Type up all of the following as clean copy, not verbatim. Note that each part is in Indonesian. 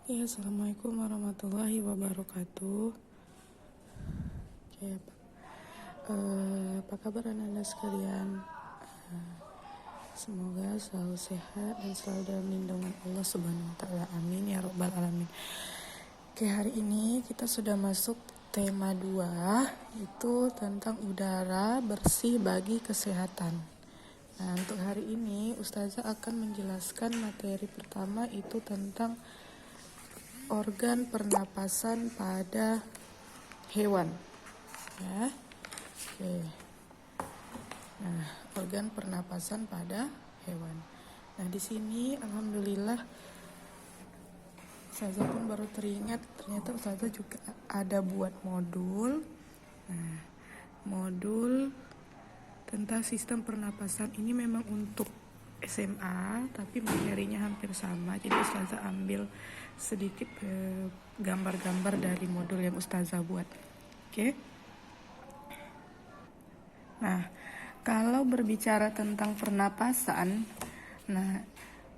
Ya, Assalamualaikum warahmatullahi wabarakatuh. Oke, apa kabar anak-anak sekalian? Semoga selalu sehat dan selalu dalam lindungan Allah Subhanahu wa Ta'ala. Amin ya Rabbal Alamin. Oke, hari ini kita sudah masuk tema 2, itu tentang udara bersih bagi kesehatan. Nah, untuk hari ini Ustazah akan menjelaskan materi pertama, itu tentang organ pernapasan pada hewan. Ya. Oke. Nah, organ pernapasan pada hewan. Nah, di sini alhamdulillah Ustazah pun baru teringat, ternyata Ustazah juga ada buat modul. Nah, modul tentang sistem pernapasan ini memang untuk SMA, tapi materinya hampir sama. Jadi Ustazah ambil sedikit gambar-gambar dari modul yang Ustazah buat. Oke. Nah, kalau berbicara tentang pernapasan, nah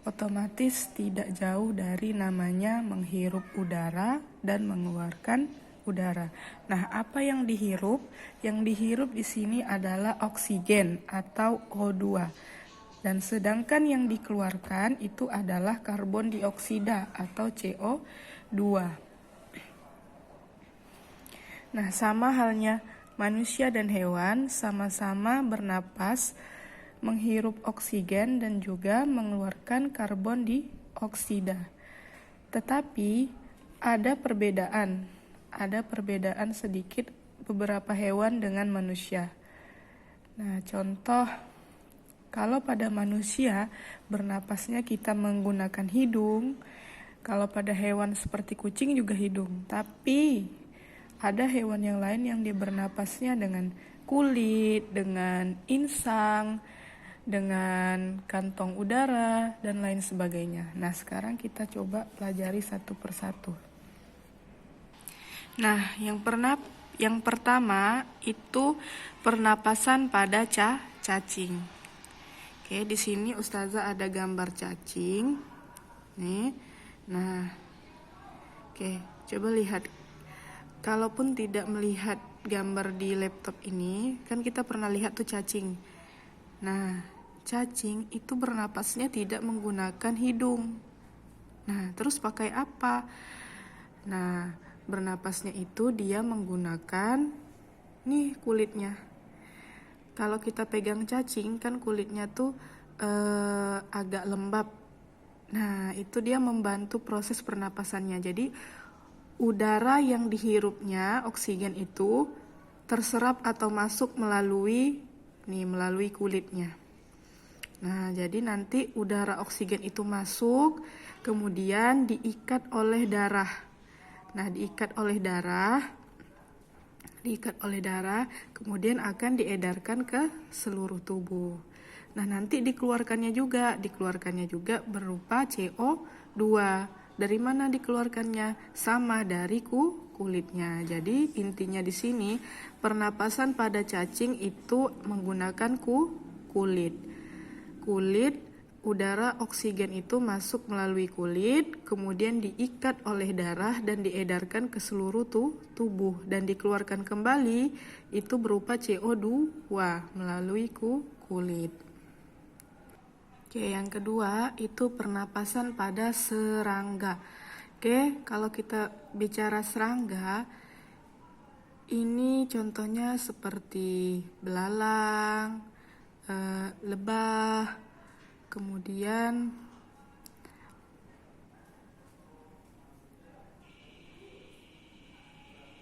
otomatis tidak jauh dari namanya menghirup udara dan mengeluarkan udara. Nah, apa yang dihirup? Yang dihirup di sini adalah oksigen atau O2. Dan sedangkan yang dikeluarkan itu adalah karbon dioksida atau CO2. Nah, sama halnya manusia dan hewan sama-sama bernapas, menghirup oksigen dan juga mengeluarkan karbon dioksida. Tetapi ada perbedaan sedikit beberapa hewan dengan manusia. Nah, contoh, kalau pada manusia bernapasnya kita menggunakan hidung, kalau pada hewan seperti kucing juga hidung. Tapi ada hewan yang lain yang dia bernapasnya dengan kulit, dengan insang, dengan kantong udara, dan lain sebagainya. Nah, sekarang kita coba pelajari satu persatu. Nah, yang pertama itu pernapasan pada cacing. Oke, di sini Ustazah ada gambar cacing. Nih. Nah. Oke, coba lihat. Kalaupun tidak melihat gambar di laptop ini, kan kita pernah lihat tuh cacing. Nah, cacing itu bernapasnya tidak menggunakan hidung. Nah, terus pakai apa? Nah, bernapasnya itu dia menggunakan nih kulitnya. Kalau kita pegang cacing kan kulitnya tuh agak lembab. Nah, itu dia membantu proses pernapasannya. Jadi udara yang dihirupnya, oksigen itu terserap atau masuk melalui kulitnya. Nah, jadi nanti udara oksigen itu masuk, kemudian diikat oleh darah. Nah, diikat oleh darah, kemudian akan diedarkan ke seluruh tubuh. Nah, nanti dikeluarkannya juga berupa CO2. Dari mana dikeluarkannya? Sama dari kulitnya. Jadi intinya di sini pernapasan pada cacing itu menggunakan kulit. Udara oksigen itu masuk melalui kulit, kemudian diikat oleh darah dan diedarkan ke seluruh tubuh dan dikeluarkan kembali itu berupa CO2 melalui kulit. Oke, yang kedua itu pernapasan pada serangga. Oke, kalau kita bicara serangga, ini contohnya seperti belalang, lebah, kemudian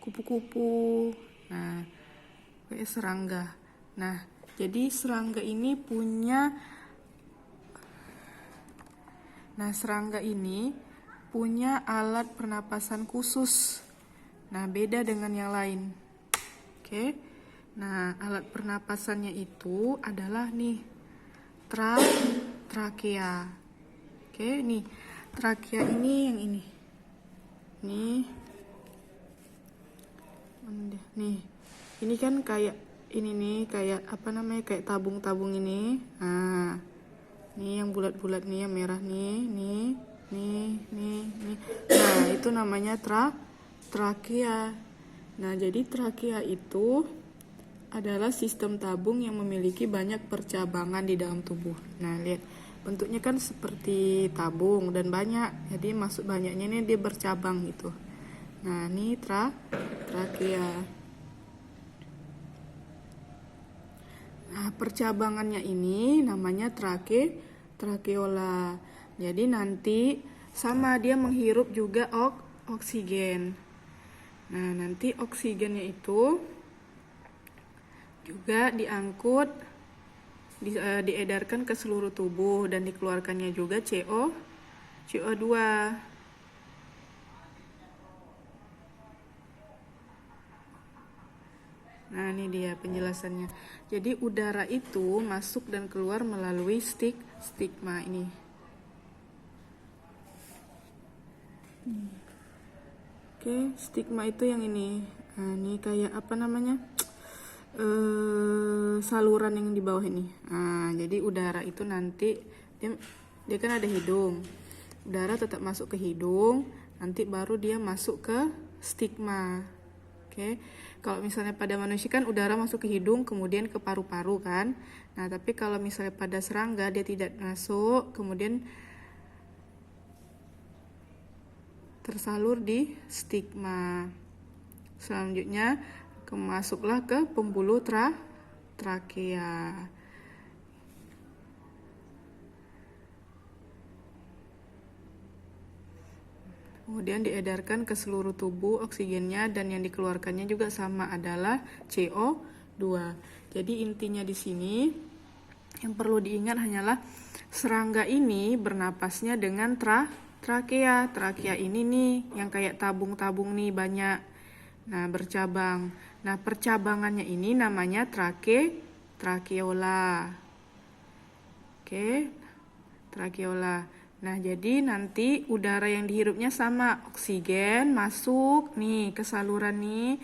kupu-kupu. Nah, kayak serangga. Nah, jadi serangga ini punya alat pernapasan khusus. Nah, beda dengan yang lain. Oke. Nah, alat pernapasannya itu adalah nih trakea. Oke, nih trakea ini yang ini. Nih. Ini kan kayak kayak kayak tabung-tabung ini. Nah, nih yang bulat-bulat nih, yang merah nih. nih. Nah, itu namanya trakea. Nah, jadi trakea itu adalah sistem tabung yang memiliki banyak percabangan di dalam tubuh. Nah, lihat bentuknya kan seperti tabung dan banyak. Jadi maksud banyaknya ini dia bercabang gitu. Nah, ini trakea. Nah, percabangannya ini namanya trakeola. Jadi nanti sama dia menghirup juga oksigen. Nah, nanti oksigennya itu juga diangkut, diedarkan ke seluruh tubuh dan dikeluarkannya juga CO2. Nah, ini dia penjelasannya. Jadi udara itu masuk dan keluar melalui stigma ini. Oke, stigma itu yang ini. Nah, ini kayak apa namanya? Saluran yang di bawah ini. Nah, jadi udara itu nanti dia kan ada hidung. Udara tetap masuk ke hidung, nanti baru dia masuk ke stigma. Oke. Kalau misalnya pada manusia kan udara masuk ke hidung kemudian ke paru-paru kan. Nah, tapi kalau misalnya pada serangga dia tidak masuk, kemudian tersalur di stigma. Selanjutnya masuklah ke pembuluh trakea. Kemudian diedarkan ke seluruh tubuh oksigennya dan yang dikeluarkannya juga sama adalah CO2. Jadi intinya di sini yang perlu diingat hanyalah serangga ini bernapasnya dengan trakea. Trakea ini nih yang kayak tabung-tabung nih banyak. Nah, bercabang. Nah, percabangannya ini namanya trakeola. Oke. Trakeola. Nah, jadi nanti udara yang dihirupnya sama, oksigen masuk nih ke saluran nih.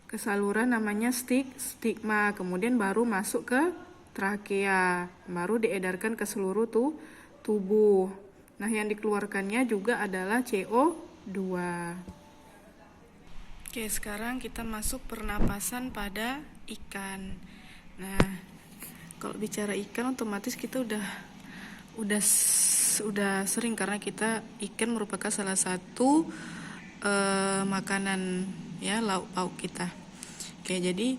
Ke saluran namanya stigma, kemudian baru masuk ke trakea, baru diedarkan ke seluruh tubuh. Nah, yang dikeluarkannya juga adalah CO2. Oke, sekarang kita masuk pernapasan pada ikan. Nah, kalau bicara ikan otomatis kita udah sering karena ikan merupakan salah satu makanan ya, lauk pauk kita. Oke, jadi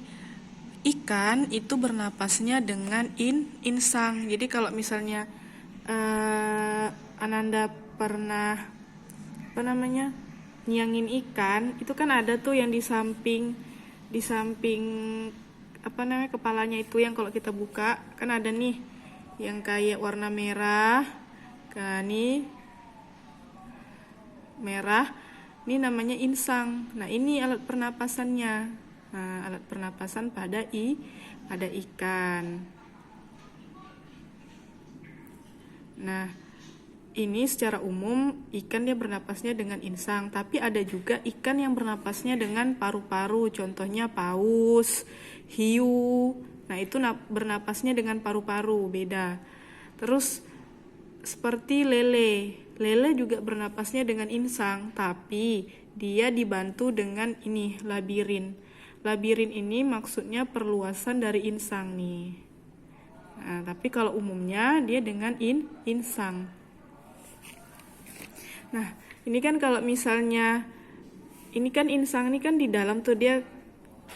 ikan itu bernapasnya dengan insang. Jadi kalau misalnya Ananda pernah nyangin ikan, itu kan ada tuh yang di samping kepalanya itu yang kalau kita buka kan ada nih yang kayak warna merah. Nah, ini merah, ini namanya insang. Nah, ini alat pernapasannya. Nah, alat pernapasan pada ikan. Nah, ini secara umum ikan dia bernapasnya dengan insang, tapi ada juga ikan yang bernapasnya dengan paru-paru, contohnya paus, hiu. Nah, itu bernapasnya dengan paru-paru, beda. Terus seperti lele juga bernapasnya dengan insang, tapi dia dibantu dengan ini labirin. Labirin ini maksudnya perluasan dari insang nih. Nah, tapi kalau umumnya dia dengan insang. Nah, ini kan kalau misalnya ini kan insang ini kan di dalam tuh dia,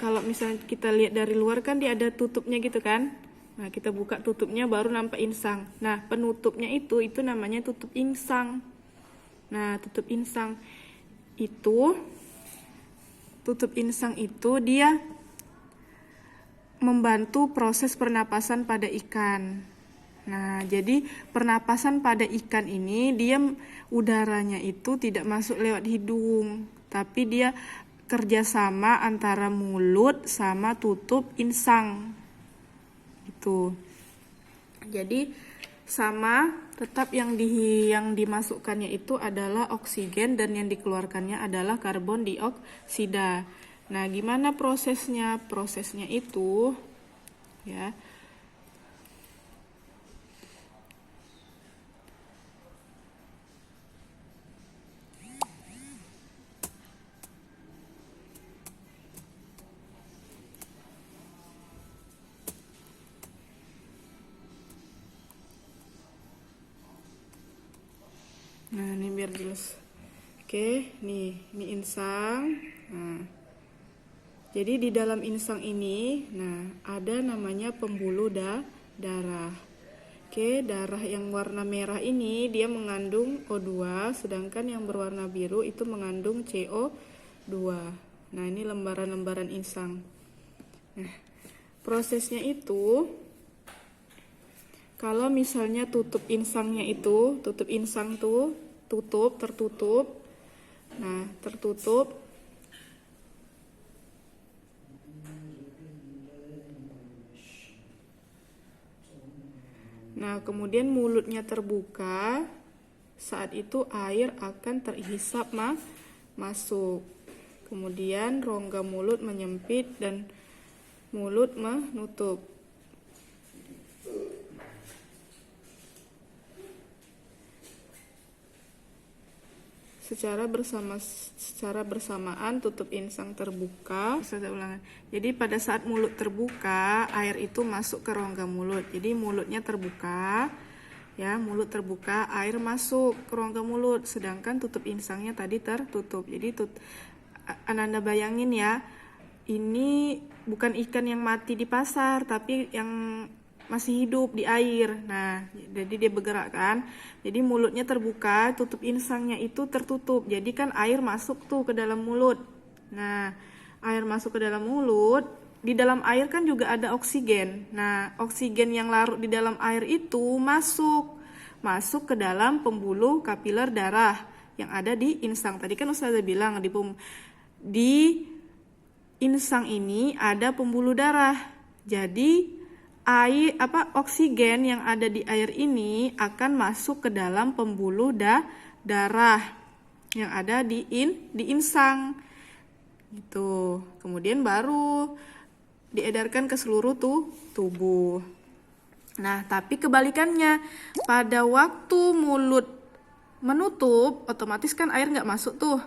kalau misalnya kita lihat dari luar kan dia ada tutupnya gitu kan. Nah, kita buka tutupnya baru nampak insang. Nah, penutupnya itu namanya tutup insang. Nah, tutup insang itu dia membantu proses pernapasan pada ikan. Nah, jadi pernapasan pada ikan ini dia udaranya itu tidak masuk lewat hidung, tapi dia kerjasama antara mulut sama tutup insang. Itu. Jadi sama, tetap yang dimasukkannya itu adalah oksigen dan yang dikeluarkannya adalah karbon dioksida. Nah, gimana prosesnya? Prosesnya itu ya. Nah, ini biar jelas. Oke, nih, ini insang. Nah, jadi di dalam insang ini, nah, ada namanya pembuluh darah. Oke, darah yang warna merah ini dia mengandung O2, sedangkan yang berwarna biru itu mengandung CO2. Nah, ini lembaran-lembaran insang. Nah, prosesnya itu, kalau misalnya tutup insangnya itu, tutup insang tuh, tertutup. Nah, tertutup. Nah, kemudian mulutnya terbuka, saat itu air akan terhisap masuk. Kemudian rongga mulut menyempit dan mulut menutup. Secara bersamaan tutup insang terbuka. Saya ulangan. Jadi pada saat mulut terbuka, air itu masuk ke rongga mulut. Jadi mulutnya terbuka, ya, mulut terbuka, air masuk ke rongga mulut. Sedangkan tutup insangnya tadi tertutup. Jadi Ananda bayangin ya, ini bukan ikan yang mati di pasar, tapi yang masih hidup di air. Nah, jadi dia bergerak kan. Jadi mulutnya terbuka, tutup insangnya itu tertutup. Jadi kan air masuk tuh ke dalam mulut. Nah, air masuk ke dalam mulut. Di dalam air kan juga ada oksigen. Nah, oksigen yang larut di dalam air itu masuk ke dalam pembuluh kapiler darah yang ada di insang. Tadi kan Ustazah bilang di insang ini ada pembuluh darah. Jadi oksigen yang ada di air ini akan masuk ke dalam pembuluh darah yang ada di insang. Gitu. Kemudian baru diedarkan ke seluruh tubuh. Nah, tapi kebalikannya, pada waktu mulut menutup, otomatis kan air nggak masuk tuh.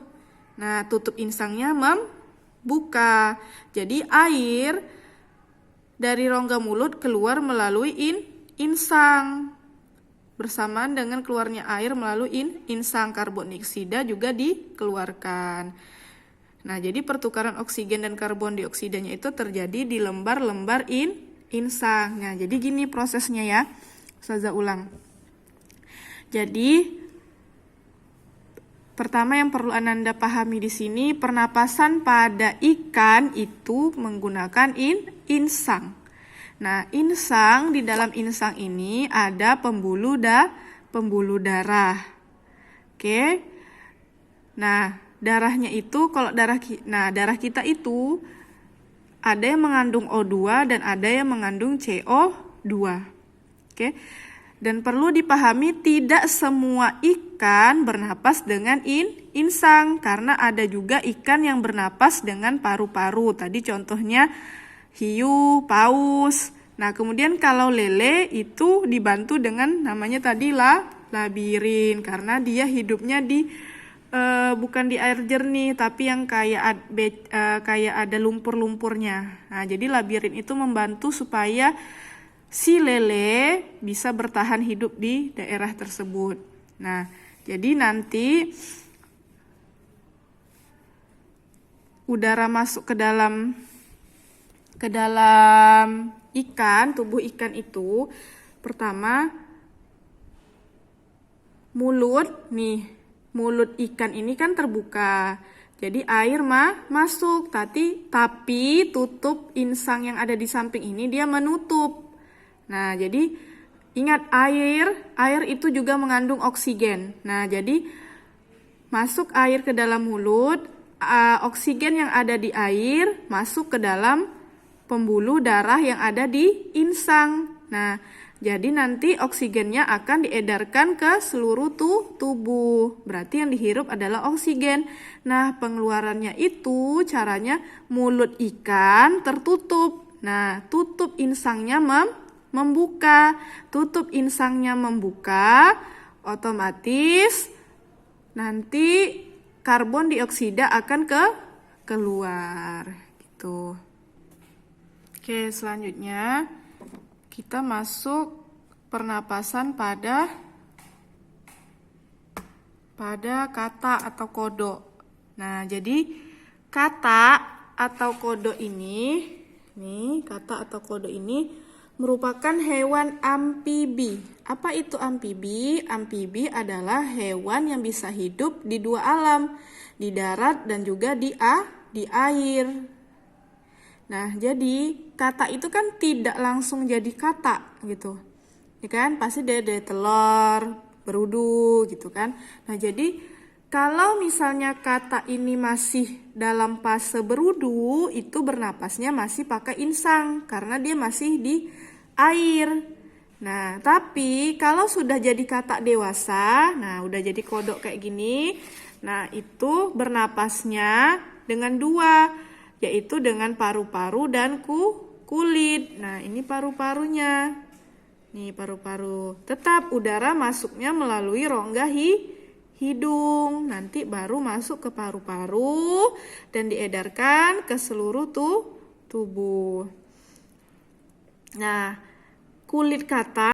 Nah, tutup insangnya membuka. Jadi air dari rongga mulut keluar melalui insang. Bersamaan dengan keluarnya air melalui insang, karbon dioksida juga dikeluarkan. Nah, jadi pertukaran oksigen dan karbon dioksidanya itu terjadi di lembar-lembar insang. Nah, jadi gini prosesnya ya. Ustazah ulang. Jadi pertama yang perlu Ananda pahami di sini, pernapasan pada ikan itu menggunakan insang. Nah, insang, di dalam insang ini ada pembuluh darah. Oke. Nah, darahnya itu darah kita itu ada yang mengandung O2 dan ada yang mengandung CO2. Oke. Dan perlu dipahami tidak semua ikan bernapas dengan insang, karena ada juga ikan yang bernapas dengan paru-paru. Tadi contohnya hiu, paus. Nah, kemudian kalau lele itu dibantu dengan namanya tadi labirin, karena dia hidupnya di bukan di air jernih, tapi yang kayak ada lumpur-lumpurnya. Nah, jadi labirin itu membantu supaya si lele bisa bertahan hidup di daerah tersebut. Nah, jadi nanti udara masuk ke dalam ikan, tubuh ikan itu pertama mulut ikan ini kan terbuka. Jadi air masuk, tapi tutup insang yang ada di samping ini dia menutup. Nah, jadi ingat air itu juga mengandung oksigen. Nah, jadi masuk air ke dalam mulut, oksigen yang ada di air masuk ke dalam pembuluh darah yang ada di insang. Nah, jadi nanti oksigennya akan diedarkan ke seluruh tubuh. Berarti yang dihirup adalah oksigen. Nah, pengeluarannya itu caranya mulut ikan tertutup. Nah, tutup insangnya membuka. Tutup insangnya membuka, otomatis nanti karbon dioksida akan keluar gitu. Oke, selanjutnya kita masuk pernapasan pada pada kata atau kodok. Nah, jadi kata atau kodok ini, kata atau kodok ini merupakan hewan amfibi. Apa itu amfibi? Amfibi adalah hewan yang bisa hidup di dua alam, di darat dan juga di air. Nah, jadi kata itu kan tidak langsung jadi kata gitu. Ya kan? Pasti dia dari telur, berudu gitu kan. Nah, jadi kalau misalnya kata ini masih dalam fase berudu, itu bernapasnya masih pakai insang karena dia masih di air. Nah, tapi kalau sudah jadi kata dewasa, nah udah jadi kodok kayak gini, nah itu bernapasnya dengan dua, yaitu dengan paru-paru dan kulit. Nah, ini paru-parunya. Nih paru-paru. Tetap udara masuknya melalui rongga hidung, nanti baru masuk ke paru-paru dan diedarkan ke seluruh tubuh. Nah, kulit kata